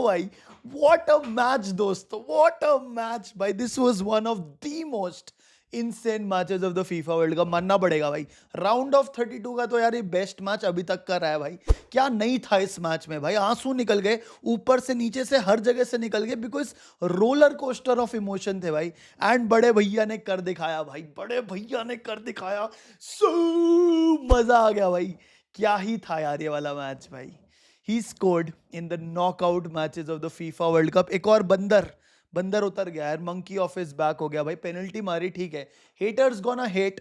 भाई, what a match दोस्तों, what a match भाई. This was one of the most insane matches of the FIFA World Cup. मानना पड़ेगा भाई, round of 32 का तो यार ये बेस्ट मैच अभी तक का रहा है भाई. क्या नहीं था इस मैच में भाई, आंसू निकल गए ऊपर से नीचे से हर जगह से निकल गए, because roller coaster of emotion थे भाई. एंड बड़े भैया ने कर दिखाया भाई, बड़े भैया ने कर दिखाया. सो मजा आ गया भाई. क्या ही था यार ये वाला मैच भाई. He scored in the knockout matches of the FIFA World cup. एक और बंदर बंदर उतर गया यार, मंकी ऑफ हिज बैक हो गया भाई. पेनल्टी मारी ठीक है, haters gonna hate,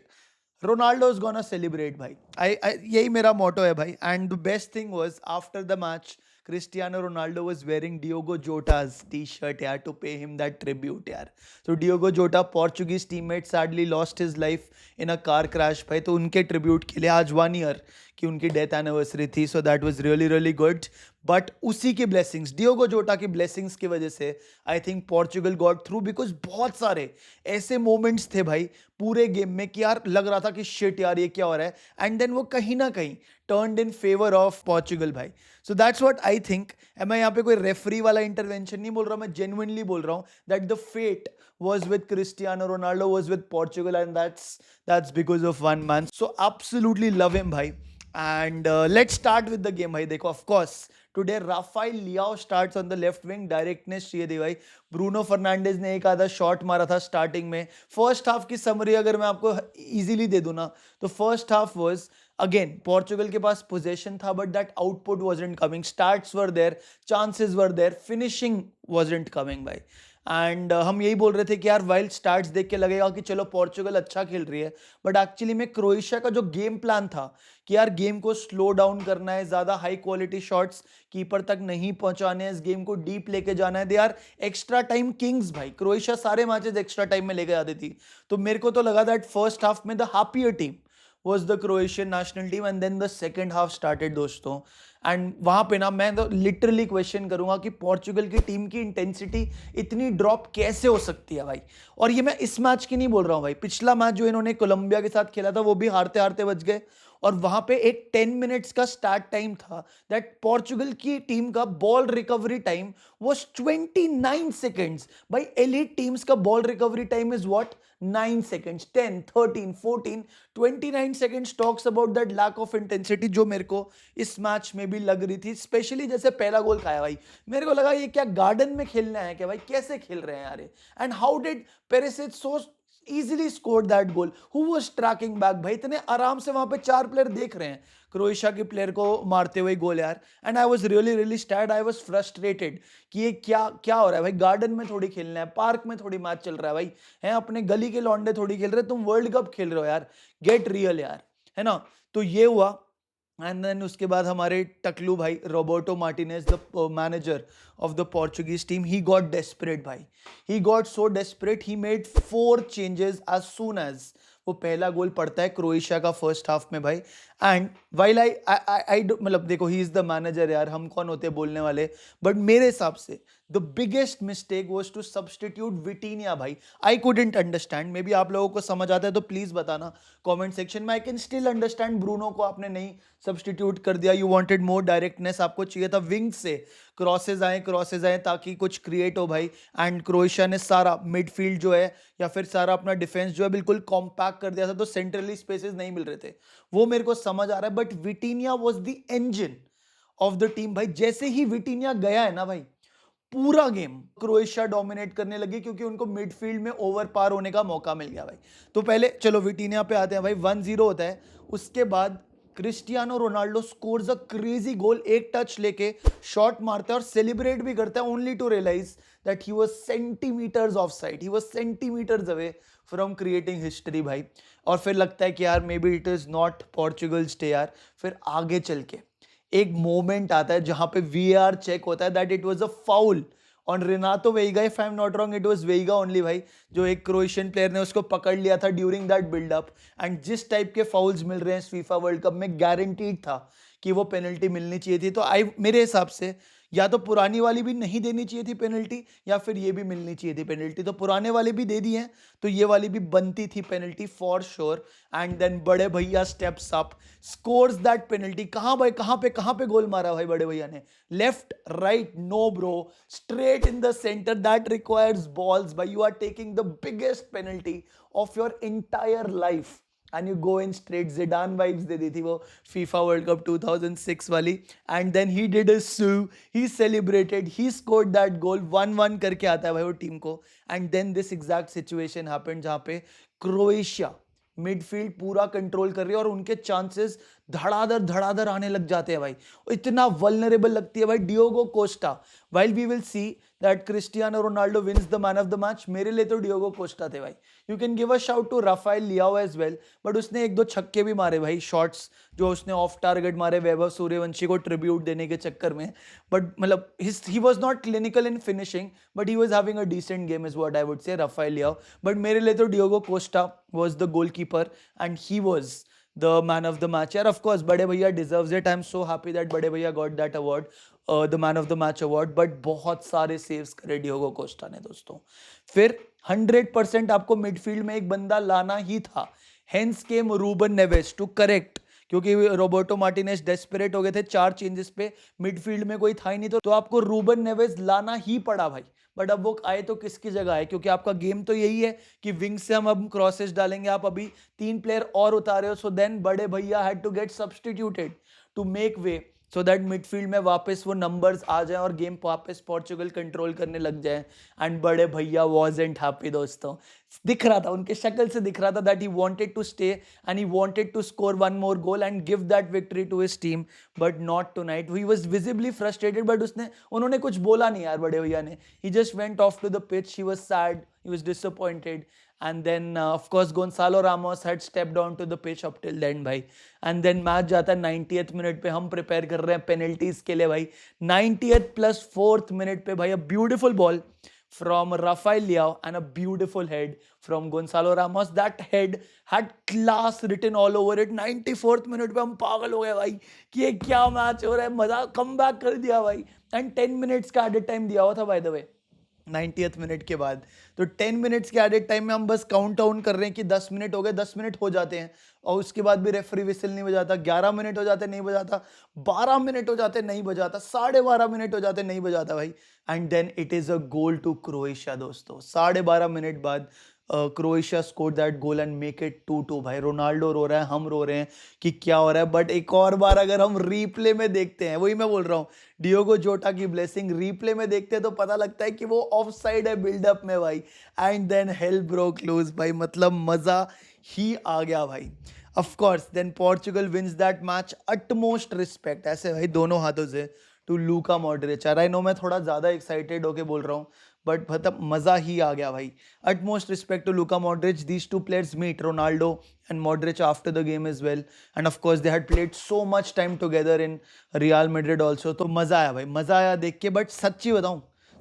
Ronaldo is gonna celebrate भाई. यही मेरा मोटो है भाई. And the best thing was after the match Cristiano Ronaldo was wearing Diogo Jota's t-shirt यार to pay him that tribute यार. So Diogo Jota, Portuguese teammate, sadly lost his life in a car crash भाई. तो उनके tribute के लिए आज 1 year की उनकी डेथ एनिवर्सरी थी. So that was really really good. But उसी की ब्लेसिंग्स, डियोगो जोटा की ब्लेसिंग्स की वजह से I think Portugal got through. Because बहुत सारे ऐसे मोमेंट्स थे भाई पूरे गेम में कि यार लग रहा था कि शिट यार ये क्या हो रहा है. एंड देन वो कहीं ना कहीं turned in favour of Portugal भाई. So that's what I think. मैं यहाँ पे कोई रेफरी वाला इंटरवेंशन नहीं बोल रहा, मैं जेन्युइनली बोल रहा हूँ that the fate was with Cristiano Ronaldo, was with Portugal, and that's because of one man. So absolutely love him bhai. And let's start with the game bhai. देखो, of course today Rafael Leao starts on the left wing. Directness चाहिए थी भाई. Bruno Fernandes ने एक आधा shot मारा था starting में. फर्स्ट हाफ की समरी अगर मैं आपको इजीली दे दूं ना, तो first half was again Portugal के पास पोजेशन था, but that output wasn't coming. Starts were there, chances were there, finishing wasn't coming भाई. एंड हम यही बोल रहे थे कि यार वाइल्ड स्टार्ट्स देख के लगेगा कि चलो पोर्चुगल अच्छा खेल रही है, बट एक्चुअली में क्रोएशिया का जो गेम प्लान था कि यार गेम को स्लो डाउन करना है, ज्यादा हाई क्वालिटी शॉट्स कीपर तक नहीं पहुंचाने हैं, इस गेम को डीप लेके जाना है. They are extra time kings भाई. क्रोएशिया सारे मैचेस एक्स्ट्रा टाइम में लेके जाती थी. तो मेरे को तो लगा दैट फर्स्ट हाफ में the happier team was the Croatian national team, and then the second half started दोस्तों. एंड वहां पे ना मैं तो लिटरली क्वेश्चन करूंगा कि पोर्चुगल की टीम की इंटेंसिटी इतनी ड्रॉप कैसे हो सकती है भाई. और ये मैं इस मैच की नहीं बोल रहा हूं भाई, पिछला मैच जो इन्होंने कोलंबिया के साथ खेला था वो भी हारते हारते बच गए. और वहां पे एक 10 मिनट्स का स्टार्ट टाइम था. दैट पोर्चुगल की टीम का ball recovery time was 29 seconds भाई. एलीट टीम्स का ball recovery time is what, 9 seconds, 10, 13, 14, 29 seconds talks about that lack of intensity जो मेरे को इस मैच में भी लग रही थी. स्पेशली जैसे पहला गोल खाया भाई, मेरे को लगा ये क्या गार्डन में खेलना है क्या भाई, कैसे खेल रहे हैं यार ये. And how did Perisic so easily scored that goal? Who was tracking back भाई? इतने आराम से वहां पे 4 प्लेयर देख रहे हैं क्रोएशिया के प्लेयर को मारते हुए गोल यार. And I was really really sad, I was frustrated कि ये क्या क्या हो रहा है भाई. गार्डन में थोड़ी खेलना है, पार्क में थोड़ी मैच चल रहा है भाई, हैं अपने गली के लौंडे थोड़ी खेल रहे, तुम वर्ल्ड कप खेल रहे हो यार, गेट रियल यार, है ना. तो ये हुआ. एंड देन उसके बाद हमारे टकलू भाई Roberto Martinez, the manager of the Portuguese team, he got desperate भाई. He got so desperate, he made 4 changes as soon as वो पहला गोल पड़ता है क्रोएशिया का फर्स्ट हाफ में भाई. एंड वाइल आई मतलब देखो, ही इज द मैनेजर यार, हम कौन होते बोलने वाले, बट मेरे हिसाब से the biggest mistake was to substitute Vitinha भाई. I couldn't understand, maybe आप लोगों को समझ आता है तो प्लीज बताना कमेंट सेक्शन में. I can still understand Bruno को आपने नहीं सब्स्टिट्यूट कर दिया, यू वांटेड मोर डायरेक्टनेस, आपको चाहिए था विंग से क्रॉसेज आए ताकि कुछ क्रिएट हो भाई. एंड क्रोएशिया ने सारा मिडफील्ड जो है या फिर सारा अपना डिफेंस जो है बिल्कुल कॉम्पैक्ट कर दिया था, तो सेंट्रली स्पेसेस नहीं मिल रहे थे, वो मेरे को समझ आ रहा है. But विटीनिया was the engine of the team भाई. जैसे ही विटीनिया गया है ना भाई, पूरा गेम क्रोएशिया डोमिनेट करने लगी, क्योंकि उनको मिडफील्ड में ओवर पार होने का मौका मिल गया भाई. तो पहले चलो विटीनिया पे आते हैं भाई. 1-0 होता है, उसके बाद Cristiano Ronaldo scores a crazy goal. एक टच लेके शॉट मारता है और सेलिब्रेट भी करता है, only to realise that he was centimetres offside, he was centimetres away from creating history भाई. और फिर लगता है कि यार maybe it is not Portugal's day यार. फिर आगे चल के एक मोमेंट आता है जहां पे वीआर चेक होता है that it was a foul on Renato Veiga. If I am not wrong it was Veiga only भाई, जो एक क्रोएशियन प्लेयर ने उसको पकड़ लिया था ड्यूरिंग दैट बिल्डअप. एंड जिस टाइप के फाउल्स मिल रहे हैं फीफा वर्ल्ड कप में, गारंटीड था कि वो पेनल्टी मिलनी चाहिए थी. तो मेरे हिसाब से या तो पुरानी वाली भी नहीं देनी चाहिए थी पेनल्टी, या फिर ये भी मिलनी चाहिए थी पेनल्टी। तो पुराने वाले भी दे दिए हैं, तो ये वाली भी बनती थी penalty for sure. And then बड़े भैया steps up, scores that penalty. कहां भाई, कहां पे गोल मारा भाई बड़े भैया ने? Left, right, no bro, straight in the centre. That requires balls भाई। You are taking the biggest penalty of your entire life and you go in straight. Zidane vibes दे दी थी वो फीफा वर्ल्ड कप 2006 वाली। And then he did a siu, he celebrated, he scored that goal. 1-1 करके आता है भाई वो टीम को। And then this exact situation happened जहां पे क्रोएशिया मिडफील्ड पूरा कंट्रोल कर रही है और उनके चांसेस धड़ाधड़ आने लग जाते हैं भाई। इतना वल्नरेबल लगती है भाई Diogo Costa. While we will see that Cristiano Ronaldo wins the man of the match, मेरे लिए तो डियोगो कोस्टा थे भाई। You can give a shout to Rafael Leao as well, but उसने एक दो छक्के भी मारे भाई, शॉट्स जो उसने ऑफ टारगेट मारे वैभव सूर्यवंशी को ट्रिब्यूट देने के चक्कर में। बट मतलब he was not clinical in finishing, but he was having a decent game is what I would say, Rafael Leao. But मेरे लिए तो Diogo Costa was the goalkeeper and he was the man of the match. यार of course बड़े भैया deserves it. I'm so happy that बड़े भैया got that award, the man of the match award. but बहुत सारे saves करे Diogo Costa ने दोस्तों। फिर 100% आपको मिडफील्ड में एक बंदा लाना ही था। Hence came Ruben Neves to correct, क्योंकि रोबर्टो मार्टिनेज डेस्परेट हो गए थे 4 चेंजेस पे, मिडफील्ड में कोई था ही नहीं, तो आपको रूबन नेवेस लाना ही पड़ा भाई। बट अब वो आए तो किसकी जगह आए, क्योंकि आपका गेम तो यही है कि विंग से हम अब क्रॉसेस डालेंगे। आप अभी 3 प्लेयर और उतारे हो, सो देन बड़े भैया had to get substituted to make way so that midfield में वापस वो नंबर्स आ जाए और गेम वापस पोर्चुगल कंट्रोल करने लग जाए। एंड बड़े भैया वाजंट हैप्पी दोस्तों। दिख रहा था उनके शक्ल से, दिख रहा था that he wanted to stay and he wanted to score one more goal and give that victory to his team, but not tonight. He was visibly frustrated, but उन्होंने कुछ बोला नहीं यार बड़े भैया ने। He just went off to the pitch, he was sad, he was disappointed. And then of course Gonzalo Ramos had stepped down to the pitch up till then भाई। and then match जाता है 90th minute पे, हम prepare कर रहे हैं penalties के लिए भाई। 90th plus 4th मिनट पे भाई a beautiful ball from Rafael Leao and a beautiful head from Gonzalo Ramos. That head had class written all over it. 94th minute पे हम पागल हो गए भाई कि ये क्या मैच हो रहा है, मजा कम बैक कर दिया भाई। एंड 10 मिनट्स का एडेड टाइम दिया हुआ था by the way 90th minute के बाद। तो 10 मिनट्स के एडेड टाइम में हम बस काउंट डाउन कर रहे हैं कि 10 मिनट हो गए, 10 मिनट हो जाते हैं और उसके बाद भी रेफरी विसल नहीं बजाता। 11 मिनट हो जाते नहीं बजाता, 12 मिनट हो जाते नहीं बजाता, 12.5 मिनट हो जाते नहीं बजाता भाई। And then it is a goal to Croatia दोस्तों। 12.5 मिनट बाद Croatia score that goal and make it 2-2 भाई। रोनाल्डो रो रहा है, हम रो रहे हैं कि क्या हो रहा है। बट एक और बार अगर हम रीप्ले में देखते हैं, वही मैं बोल रहा हूँ, डियोगो जोटा की ब्लेसिंग, रीप्ले में देखते हैं तो पता लगता है कि वो ऑफ साइड है बिल्डअप में भाई। And then hell broke loose भाई, मतलब मजा ही आ गया भाई। Of course then Portugal wins that match, utmost respect ऐसे भाई दोनों हाथों से to Luka Modric. I know मैं थोड़ा ज्यादा एक्साइटेड होके बोल रहा हूँ, बट मतलब मजा ही आ गया भाई। utmost respect to Luka Modric. These two players meet, Ronaldo and Modric, after the game as well, and of course they had played so much time together in Real Madrid also. तो मजा आया भाई, मजा आया देख के। But सच्ची बताऊं,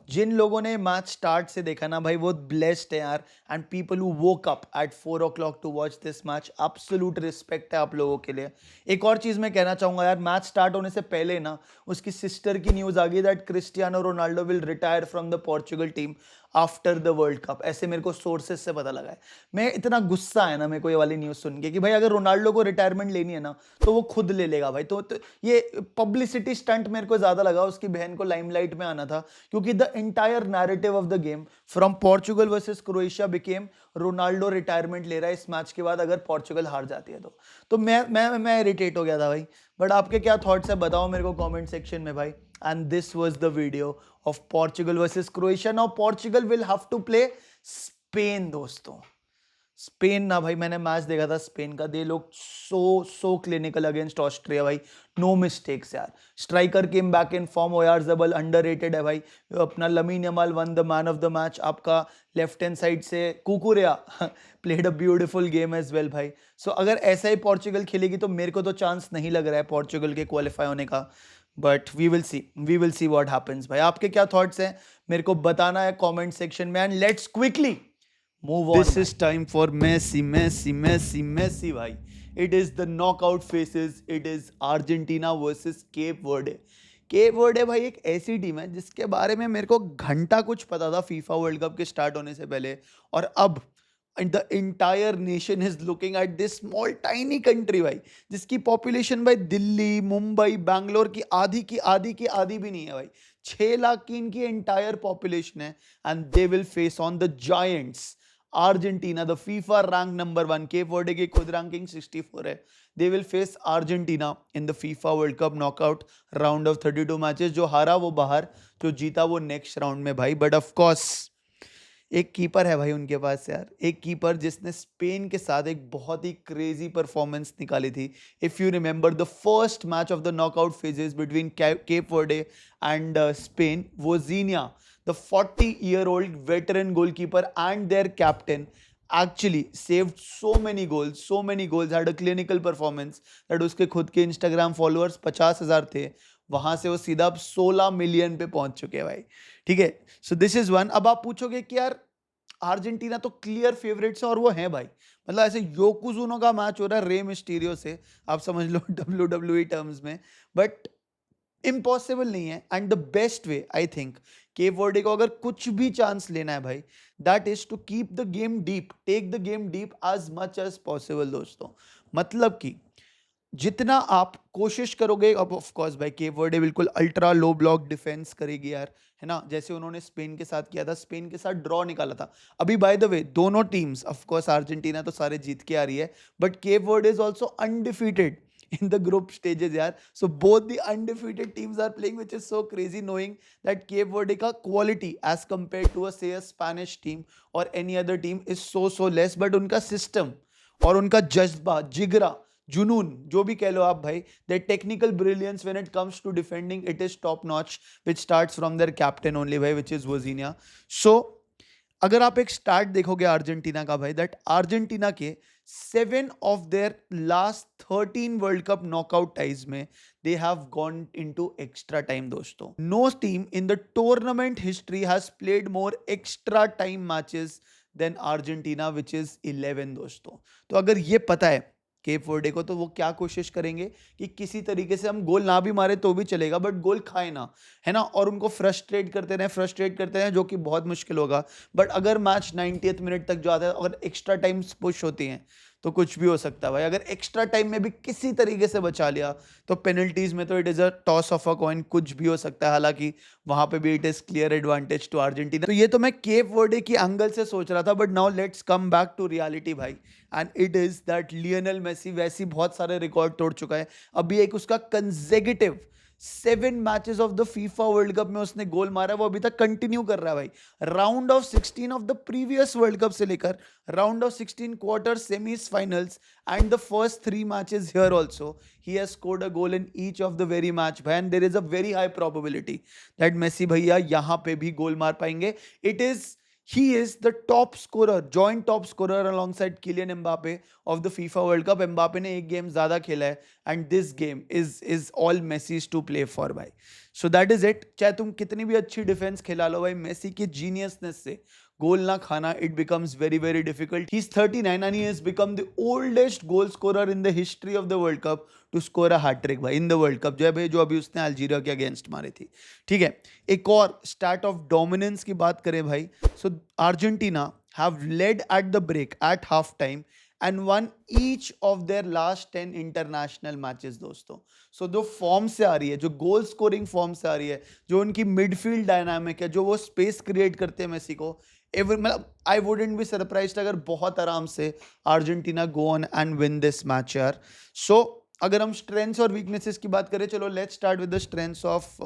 जिन लोगों ने मैच स्टार्ट से देखा ना भाई, वो ब्लेस्ड है यार। And people who woke up at 4 o'clock to watch this match, absolute respect है आप लोगों के लिए। एक और चीज मैं कहना चाहूंगा यार, मैच स्टार्ट होने से पहले ना उसकी सिस्टर की न्यूज आ गई that Cristiano Ronaldo will retire from the Portugal team after the world cup. ऐसे मेरे को सोर्सेस से पता लगा है। मैं इतना गुस्सा है ना मेरे को ये वाली न्यूज़ सुन के कि भाई अगर रोनाल्डो को रिटायरमेंट लेनी है ना तो वो खुद ले लेगा भाई। तो ये पब्लिसिटी स्टंट मेरे को ज़्यादा लगा, उसकी बहन को लाइमलाइट में आना था, क्योंकि the entire narrative of the game from Portugal versus Croatia became Ronaldo retirement ले रहा है इस मैच के बाद अगर पोर्चुगल हार जाती है तो मैं इरिटेट हो गया था भाई। बट आपके क्या थॉट्स है बताओ मेरे को कमेंट सेक्शन में भाई। And this was the video of Portugal versus Croatia. Now Portugal will have to play Spain दोस्तों। स्पेन ना भाई, मैंने मैच देखा था स्पेन का, दे लोग सो क्लिनिकल अगेंस्ट ऑस्ट्रिया भाई, नो मिस्टेक्स यार। Striker came back in form, Oyarzabal underrated है भाई। अपना Lamine Yamal won the man of the match. आपका लेफ्ट हैंड साइड से Cucurella played a beautiful game as well भाई। So अगर ऐसा ही पोर्चुगल खेलेगी तो मेरे को तो चांस नहीं लग रहा है पोर्चुगल के क्वालिफाई होने का, but we will see what happens भाई। आपके क्या थॉट्स हैं मेरे को बताना है कमेंट सेक्शन में। And let's quickly move on. This is time for Messi भाई। It is the knockout phases, it is Argentina versus Cape Verde. Cape Verde भाई एक ऐसी टीम है जिसके बारे में मेरे को घंटा कुछ पता था फीफा वर्ल्ड कप के स्टार्ट होने से पहले, और अब the entire nation is looking at this small tiny country भाई, जिसकी पॉपुलेशन भाई दिल्ली, मुंबई, बैंगलोर की आधी की आधी की आधी भी नहीं है भाई। 6 लाख की इनकी इंटायर पॉपुलेशन है, and they will face on the giants Argentina, the FIFA rank number 1। Cape Verde की खुद रैंकिंग 64 है। They will face Argentina in the FIFA World Cup knockout round of 32 matches. जो हारा वो बाहर, जो जीता वो नेक्स्ट राउंड में भाई। बट ऑफ कोर्स एक कीपर है भाई उनके पास यार, एक कीपर जिसने स्पेन के साथ एक बहुत ही क्रेजी परफॉर्मेंस निकाली थी। If you remember the first match of the knockout phases between Cape Verde and Spain, Vozinha, the 40-year-old veteran goalkeeper and their captain actually saved so many goals, had a clinical performance that उसके खुद के Instagram followers 50,000 थे, वहां से वो सीधा अब 16 million पे पहुंच चुके हैं भाई। ठीक है, सो दिस इज वन। अब आप पूछोगे कि यार अर्जेंटीना तो क्लियर फेवरेट्स है, और वो है भाई, मतलब ऐसे योकोजुनो का मैच हो रहा है रे मिस्टीरियो से, आप समझ लो WWE टर्म्स में, बट इम्पॉसिबल नहीं है। And the best way I think Cape Verde को अगर कुछ भी चांस लेना है भाई, that is to keep the game deep, take the game deep as much as possible दोस्तों। मतलब कि जितना आप कोशिश करोगे, अब ऑफ कोर्स भाई केप वर्डे बिल्कुल अल्ट्रा लो ब्लॉक डिफेंस करेगी यार, है ना, जैसे उन्होंने स्पेन के साथ किया था, स्पेन के साथ ड्रॉ निकाला था। अभी बाय द वे दोनों टीम्स, ऑफ कोर्स अर्जेंटीना तो सारे जीत के आ रही है, but Cape Verde is also undefeated in the group stages यार। So both the undefeated teams are playing, which is so crazy knowing that Cape Verde का quality as compared to say a Spanish team or any other team is so less, but उनका system और उनका जज्बा, जिगरा, जुनून, जो भी कह लो आप भाई, their technical brilliance when it comes to defending, it is top notch, which starts from their captain only भाई, which is Wozinha। So अगर आप एक स्टार्ट देखोगे अर्जेंटीना का भाई, दैट अर्जेंटीना के 7 of their last 13 World Cup knockout ties में they have gone into extra time दोस्तों। No team in the tournament history has played more extra time matches than Argentina, which is 11 दोस्तों। तो अगर ये पता है cap Verde को, तो वो क्या कोशिश करेंगे कि किसी तरीके से हम गोल ना भी मारे तो भी चलेगा, बट गोल खाए ना, है ना, और उनको फ्रस्ट्रेट करते रहें, जो कि बहुत मुश्किल होगा। बट अगर मैच 90th मिनट तक जाता है, अगर एक्स्ट्रा टाइम पुश होती हैं, तो कुछ भी हो सकता है भाई। अगर एक्स्ट्रा टाइम में भी किसी तरीके से बचा लिया, तो पेनल्टीज में तो it is a toss of a coin, कुछ भी हो सकता है। हालांकि वहां पे भी it is clear advantage to Argentina. तो ये तो मैं केप वर्डे की एंगल से सोच रहा था, but now let's come back to reality भाई, and it is that Lionel Messi वैसी बहुत सारे रिकॉर्ड तोड़ चुका है। अभी एक उसका consecutive 7 matches of the FIFA World cup में उसने गोल मारा है, वो अभी तक कंटिन्यू कर रहा है भाई। Round of 16 of the previous World Cup से लेकर round of 16 quarter, semis, finals and the first 3 matches here also he has scored a goal in each of the very match भाई, and there is a very high probability that Messi भैया यहां पे भी goal मार पाएंगे। It is He is the top scorer, joint top scorer alongside Kylian Mbappe of the FIFA World Cup. Mbappe ने एक game ज्यादा खेला है, and this game is all Messi's to play for भाई। So that is it। चाहे तुम कितनी भी अच्छी डिफेंस खिला लो भाई, मेसी की जीनियसनेस से गोल ना खाना, it becomes very difficult। He's 39 and he has become the oldest goal scorer in the history of the World Cup to score a hat-trick भाई in the World Cup, जो है भाई, जो अभी उसने अल्जीरिया के अगेंस्ट मारी थी। ठीक है, एक और स्टार्ट ऑफ डोमिनेंस की बात करें भाई, so Argentina have led at the break at half time and won each of their last 10 international matches दोस्तों। सो जो फॉर्म से आ रही है, जो गोल स्कोरिंग फॉर्म से आ रही है, जो उनकी मिडफील्ड डायनामिक है, जो वो स्पेस क्रिएट करते हैं मेसी को, मतलब आई वुडेंट बी सरप्राइज्ड अगर बहुत आराम से Argentina go on and win this match यार। सो अगर हम स्ट्रेंथ्स और वीकनेसेस की बात करें, चलो let's start with the strengths of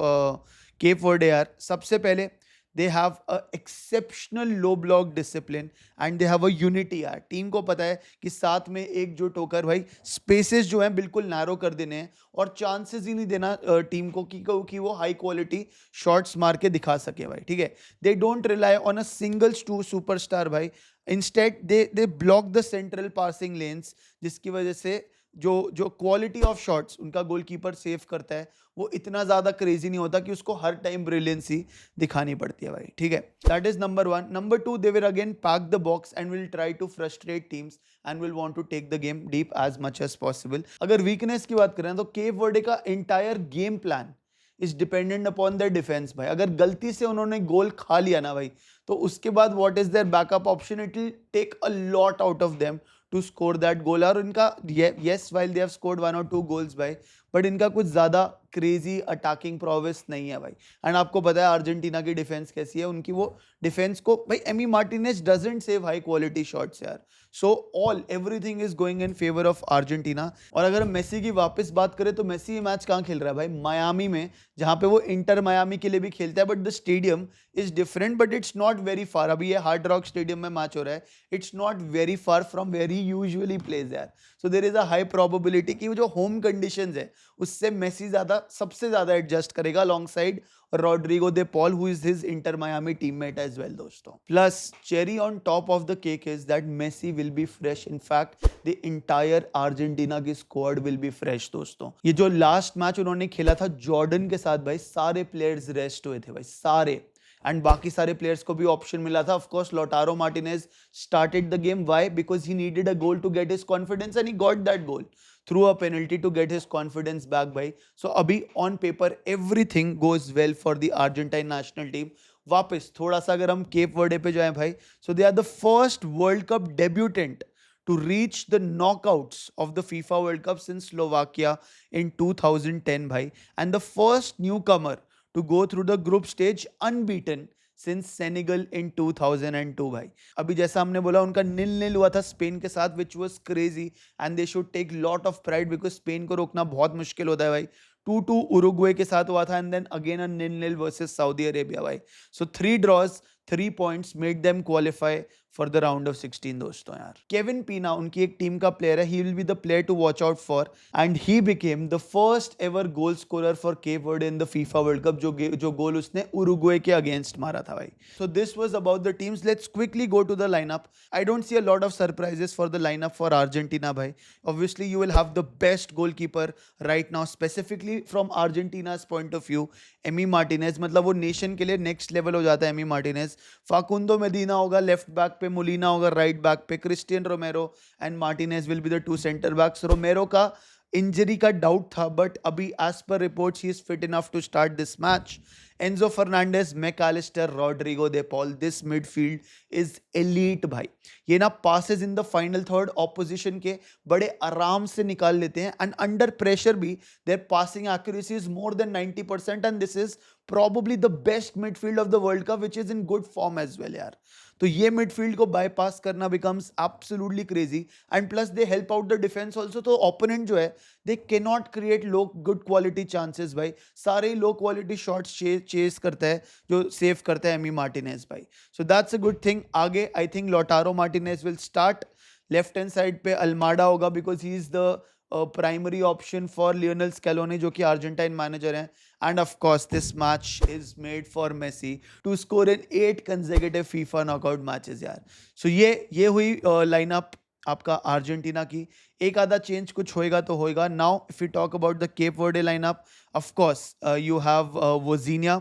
Cape Verde यार। सबसे पहले they have a exceptional low block discipline and they have a unity यार। टीम को पता है कि साथ में एकजुट होकर भाई स्पेसेस जो हैं बिल्कुल नैरो कर देने हैं, और चांसेस ही नहीं देना टीम को कि वो हाई क्वालिटी शॉट्स मार के दिखा सके भाई। ठीक है, they don't rely on a single superstar भाई, instead they block the central passing lanes, जिसकी वजह से जो क्वालिटी ऑफ शॉट्स उनका गोलकीपर सेव करता है, वो इतना ज्यादा क्रेजी नहीं होता कि उसको हर टाइम ब्रिलियंसी दिखानी पड़ती है भाई। ठीक है, that is number 1। Number 2, they will again pack the box and will try to frustrate teams and will want to take the game deep as much as possible. अगर वीकनेस की बात करें तो केप वर्डे का entire game plan is dependent upon their defence भाई. अगर गलती से उन्होंने गोल खा लिया ना भाई, तो उसके बाद what is their backup option, it will take a lot out of them to score that goal. और इनका yes while they have scored 1 or 2 goals भाई, बट इनका कुछ ज्यादा क्रेजी अटैकिंग प्रोवेस नहीं है भाई. एंड आपको पता है अर्जेंटीना की डिफेंस कैसी है, उनकी वो डिफेंस को भाई Emi Martinez doesn't save high quality shots यार. So all everything is going in favour of Argentina. और अगर हम मेसी की वापस बात करें तो मेसी ये मैच कहाँ खेल रहा है भाई, मायामी में, जहाँ पे वो इंटर मायामी के लिए भी खेलता है. But the stadium is different, but it's not very far. अभी ये हार्ड रॉक स्टेडियम में मैच हो रहा है, it's not very far from where he usually plays यार. So there is a high probability कि वो जो होम कंडीशंस है उससे मेसी सबसे ज्यादा एडजस्ट करेगा alongside Rodrigo de Paul, who is his Inter Miami teammate as well दोस्तों. Plus cherry on top of the cake is that Messi will be fresh. In fact the entire Argentina की squad will be fresh दोस्तों. ये जो last match उन्होंने खेला था Jordan के साथ भाई, सारे प्लेयर्स रेस्ट हुए थे भाई, सारे. एंड बाकी सारे प्लेयर्स को भी ऑप्शन मिला था. Of course Lautaro Martinez started the game. Why? Because he needed a goal to get his confidence and he got that goal through a penalty to get his confidence back भाई. So अभी on paper everything goes well for the Argentine national team. वापस थोड़ा सा अगर हम Cape Verde पे जाएं भाई, so they are the first World Cup debutant to reach the knockouts of the FIFA World Cup since Slovakia in 2010 भाई, and the first newcomer to go through the group stage unbeaten since Senegal in 2002 भाई. अभी जैसा हमने बोला उनका 0-0 हुआ था Spain के साथ, which was crazy and they should take lot of pride because Spain को रोकना बहुत मुश्किल होता है भाई. 2-2 उरुग्वे के साथ हुआ था and then again a 0-0 versus Saudi Arabia भाई. So 3 draws 3 points made them qualify for the round of 16 दोस्तों यार. केविन पीना उनकी एक टीम का प्लेयर है, he will be the player to watch out for and he became the first ever goal scorer for Cape Verde in the FIFA World Cup. जो goal उसने Uruguay के अगेंस्ट मारा था भाई. So this was about the teams. Let's quickly go to the lineup. I don't see a lot of surprises for the lineup for Argentina भाई. Obviously you will have the best goalkeeper right now, specifically from Argentina's point of view, Emi Martinez. मतलब वो nation के लिए next level हो जाता है Emi Martinez. Facundo Medina होगा left back पे, मोलिना होगा राइट बैक पे, Cristian Romero and Martinez will be the 2 centre backs. Romero का इंजरी का डाउट था बट अभी as per reports he is fit enough to start this match. Enzo Fernandez, Mac Allister, Rodrigo De Paul, this midfield is elite भाई. ये ना passes in the final third opposition के बड़े आराम से निकाल लेते हैं एंड अंडर प्रेशर भी their passing accuracy is more than 90% and this is probably the best midfield of the World Cup which is in good form as well यार. तो ये मिडफील्ड को बाईपास करना becomes absolutely crazy and plus they help out the defense also. तो opponent जो है they cannot create low good quality chances भाई. सारे low quality shots chase करता है जो save करता है एमी मार्टिनेज भाई. So that's a good thing. आगे I think Lautaro Martinez will start. Left hand side पे अल्माडा होगा because he is the primary option for Lionel Scaloni जो कि अर्जेंटाइन मैनेजर हैं. And of course this match is made for Messi to score in 8 consecutive FIFA knockout matches यार. सो ये हुई lineup आपका अर्जेंटीना की. एक आधा चेंज कुछ होएगा तो होएगा. Now if you talk about the Cape Verde lineup, of course you have Vozinha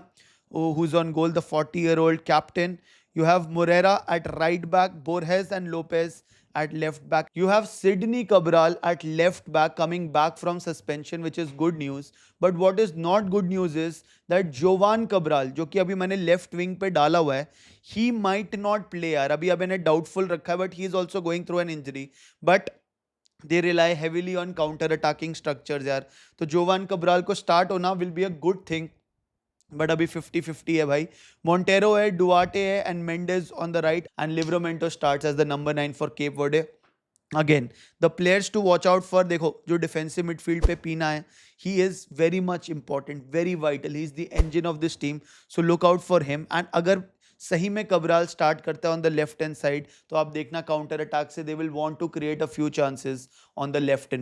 who's on goal, the 40-year-old captain. You have Morera at right back, Borges and Lopez at left back. You have Sidney Cabral at left back coming back from suspension, which is good news. But what is not good news is that Jovan Cabral, जो कि अभी मैंने left wing पे डाला हुआ है, he might not play यार. अभी मैंने doubtful रखा है, but he is also going through an injury. But they rely heavily on counter attacking structures यार. तो जोवान कब्राल को start होना will be a good thing. But अभी 50-50 है भाई. मोंटेरो है, डुआटे है and Mendes on the right and Livramento starts as the number 9 for Cape Verde. Again the players to watch out for, देखो जो डिफेंसिव मिडफील्ड पे पीना है, he is very much important, very vital, he is the engine of this team. So look out for him. And अगर सही में Cabral start करता है on the left hand side तो आप देखना काउंटर अटैक से they will want to create a few chances on the left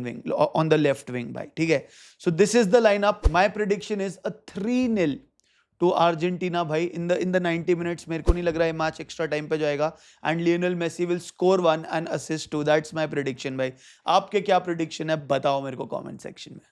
wing भाई. ठीक है. So this is the lineup. My prediction is a 3-0 to Argentina भाई इन द 90 मिनट्स. मेरे को नहीं लग रहा है मैच एक्स्ट्रा टाइम पे जाएगा and Lionel Messi will score 1 and assist 2. That's my prediction भाई. आपके क्या प्रेडिक्शन है बताओ मेरे को कमेंट सेक्शन में.